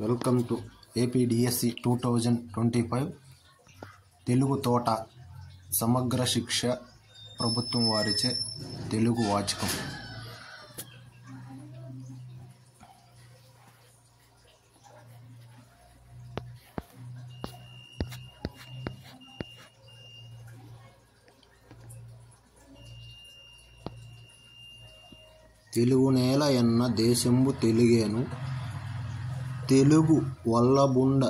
Welcome to APDSC 2025 Telugu తోట సమగ్ర శిక్ష ప్రభుత్వం వారిచే తెలుగు వాచకం. తెలుగు నేల ఎన్న దేశంబు తెలుగేను, తెలుగు వల్లబుండ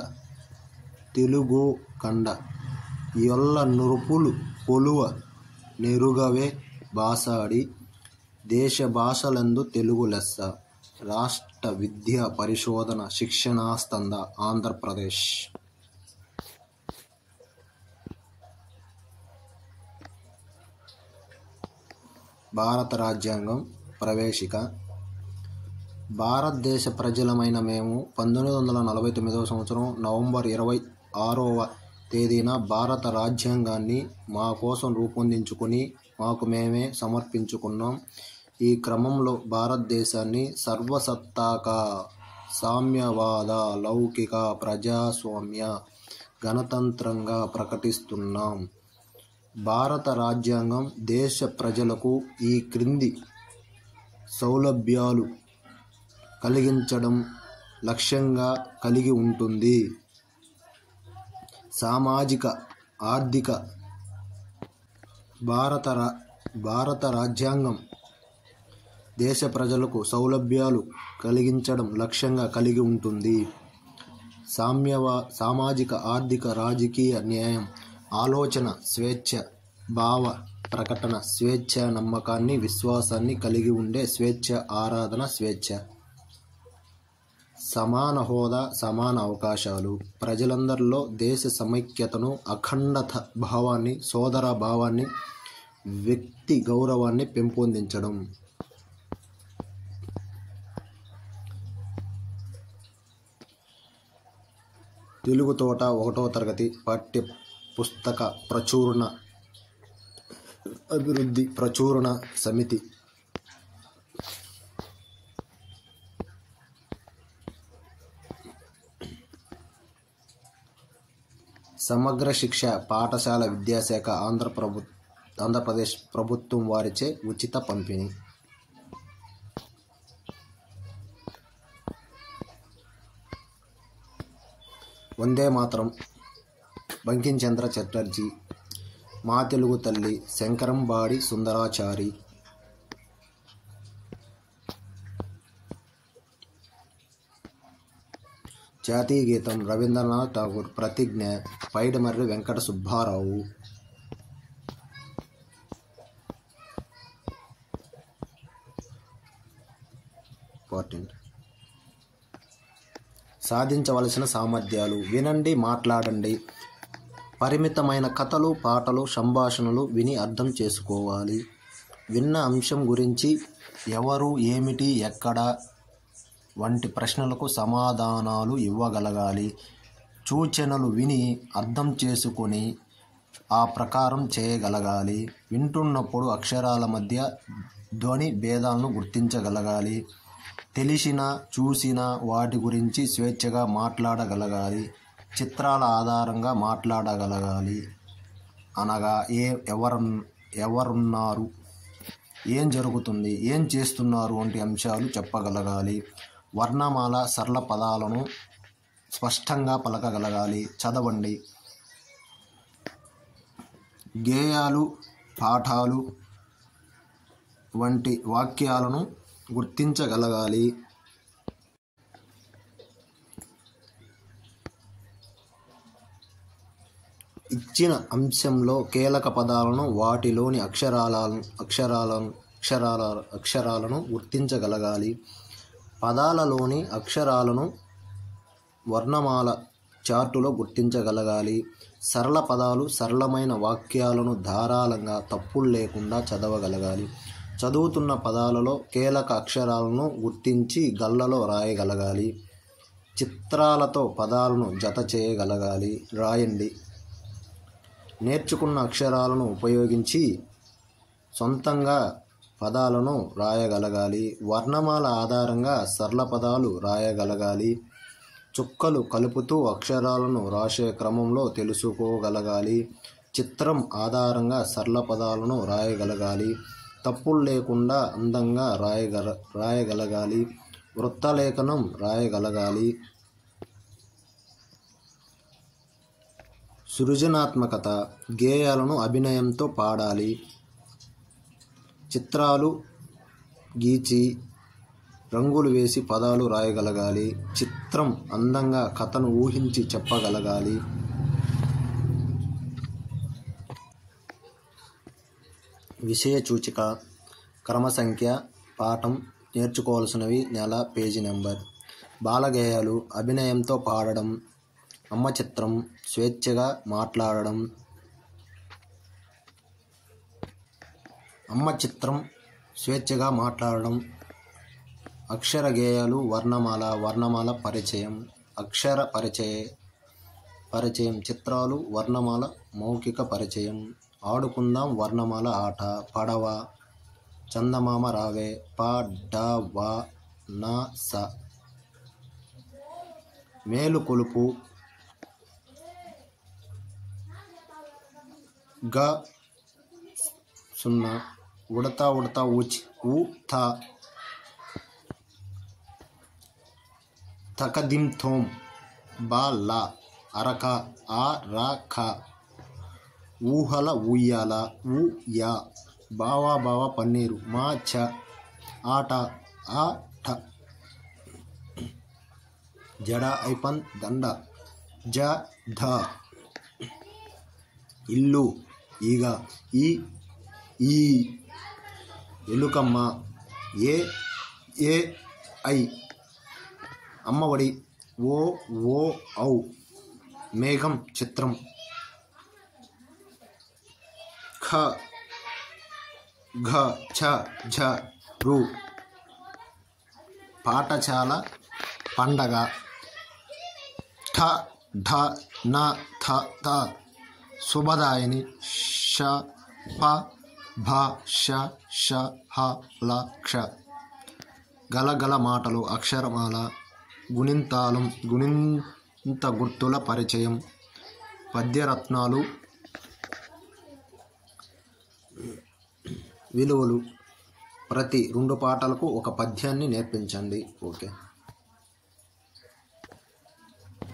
తెలుగో కండ, యొల్ల నురుపులు కొలువ నెరుగవే భాసాడి, దేశ భాషలందు తెలుగు లెస్స. రాష్ట్ర విద్యా పరిశోధన శిక్షణా సంస్థ ఆంధ్రప్రదేశ్. భారత రాజ్యాంగం ప్రవేశిక. భారతదేశ ప్రజలమైన మేము 1949 సంవత్సరం నవంబర్ 26వ తేదీన భారత రాజ్యాంగాన్ని మా కోసం రూపొందించుకుని మాకు మేమే సమర్పించుకున్నాం. ఈ క్రమంలో భారతదేశాన్ని సర్వసత్తాక, సామ్యవాద, లౌకిక, ప్రజాస్వామ్య, గణతంత్రంగా ప్రకటిస్తున్నాం. భారత రాజ్యాంగం దేశ ప్రజలకు ఈ క్రింది సౌలభ్యాలు కలిగించడం లక్ష్యంగా కలిగి ఉంటుంది. సామాజిక, ఆర్థిక. భారత రాజ్యాంగం దేశ ప్రజలకు సౌలభ్యాలు కలిగించడం లక్ష్యంగా కలిగి ఉంటుంది. సామాజిక, ఆర్థిక, రాజకీయ న్యాయం, ఆలోచన స్వేచ్ఛ, భావ ప్రకటన స్వేచ్ఛ, నమ్మకాన్ని, విశ్వాసాన్ని కలిగి ఉండే స్వేచ్ఛ, ఆరాధన స్వేచ్ఛ, సమాన హోదా, సమాన అవకాశాలు, ప్రజలందరిలో దేశ సమైక్యతను, అఖండత భావాన్ని, సోదర భావాన్ని, వ్యక్తి గౌరవాన్ని పెంపొందించడం. తెలుగు తోట 1వ తరగతి పాఠ్య పుస్తక ప్రచురణ అభివృద్ధి ప్రచురణ సమితి. సమగ్ర శిక్ష పాఠశాల విద్యాశాఖ ఆంధ్రప్రదేశ్ ప్రభుత్వం వారిచే ఉచిత పంపిణీ. వందే మాతరం, బంకించంద్ర చటర్జీ, మా తెలుగు తల్లి, శంకరంబాడి సుందరాచారి. జాతీయ గీతం రవీంద్రనాథ్ ఠాగూర్, ప్రతిజ్ఞ పైడిమర్రి వెంకట సుబ్బారావు. సాధించవలసిన సామర్థ్యాలు: వినండి, మాట్లాడండి. పరిమితమైన కథలు, పాటలు, సంభాషణలు విని అర్థం చేసుకోవాలి. విన్న అంశం గురించి ఎవరు, ఏమిటి, ఎక్కడ వంటి ప్రశ్నలకు సమాధానాలు ఇవ్వగలగాలి. సూచనలు విని అర్థం చేసుకొని ఆ ప్రకారం చేయగలగాలి. వింటున్నప్పుడు అక్షరాల మధ్య ధ్వని భేదాలను గుర్తించగలగాలి. తెలిసిన, చూసిన వాటి గురించి స్వేచ్ఛగా మాట్లాడగలగాలి. చిత్రాల ఆధారంగా మాట్లాడగలగాలి. అనగా ఎవరున్నారు, ఏం జరుగుతుంది, ఏం చేస్తున్నారు వంటి అంశాలు చెప్పగలగాలి. వర్ణమాల, సరళ పదాలను స్పష్టంగా పలకగలగాలి. చదవండి. గేయాలు, పాఠాలు వంటి వాక్యాలను గుర్తించగలగాలి. ఇచ్చిన అంశంలో కీలక పదాలను, వాటిలోని అక్షరాలను గుర్తించగలగాలి. పదాలలోని అక్షరాలను వర్ణమాల చార్టులో గుర్తించగలగాలి. సరళ పదాలు, సరళమైన వాక్యాలను ధారాళంగా తప్పులు లేకుండా చదవగలగాలి. చదువుతున్న పదాలలో కీలక అక్షరాలను గుర్తించి గళ్ళలో రాయగలగాలి. చిత్రాలతో పదాలను జత చేయగలగాలి. రాయండి. నేర్చుకున్న అక్షరాలను ఉపయోగించి సొంతంగా పదాలను రాయగలగాలి. వర్ణమాల ఆధారంగా సరళ పదాలు రాయగలగాలి. చుక్కలు కలుపుతూ అక్షరాలను రాసే క్రమంలో తెలుసుకోగలగాలి. చిత్రం ఆధారంగా సరళ పదాలను రాయగలగాలి. తప్పులు లేకుండా అందంగా రాయగలగాలి. వృత్తలేఖనం రాయగలగాలి. సృజనాత్మకత, గేయాలను అభినయంతో పాడాలి. చిత్రాలు గీచి రంగులు వేసి పదాలు రాయగలగాలి. చిత్రం అందంగా కథను ఊహించి చెప్పగలగాలి. విషయ సూచిక, క్రమ సంఖ్య, పాఠం, నేర్చుకోవాల్సినవి, నెల, పేజీ నెంబర్. బాలగేయాలు అభినయంతో పాడడం. అమ్మ చిత్రం స్వేచ్ఛగా మాట్లాడడం. అమ్మ చిత్రం స్వేచ్ఛగా మాట్లాడడం. అక్షర గేయాలు వర్ణమాల పరిచయం. అక్షర పరిచయం చిత్రాలు వర్ణమాల మౌఖిక పరిచయం. ఆడుకుందాం వర్ణమాల ఆట. పడవ, చందమామ రావే, పడవ నా స. మేలుకొలుపు గ 0. ఉడతా ఊచి ఉ థ. తకదింథోం బ ల. అరక ఆ ర ఖ. ఊహల ఉయ్యాల ఉ యా. బావా పన్నీరు మా చ. ఆట ఆ ఠ. జడ ఐపన్ దండ జ ధ. ఇల్లు ఈగ ఈ ఈ. ఎలుకమ్మ ఏ ఐ. అమ్మఒడి ఓ ఔ. మేఘం చిత్రం ఖ ఘ ఛ ఝ రు. పాఠశాల పండగ ఠ ఢ న థ థ. శుభదాయిని ష ప భ ష ష హ ల క్ష. గలగల మాటలు అక్షరమాల. గుణింతాలం గుణింత గుర్తుల పరిచయం. పద్యరత్నాలు విలువలు. ప్రతి 2 పాటలకు ఒక పద్యాన్ని నేర్పించండి. ఓకే.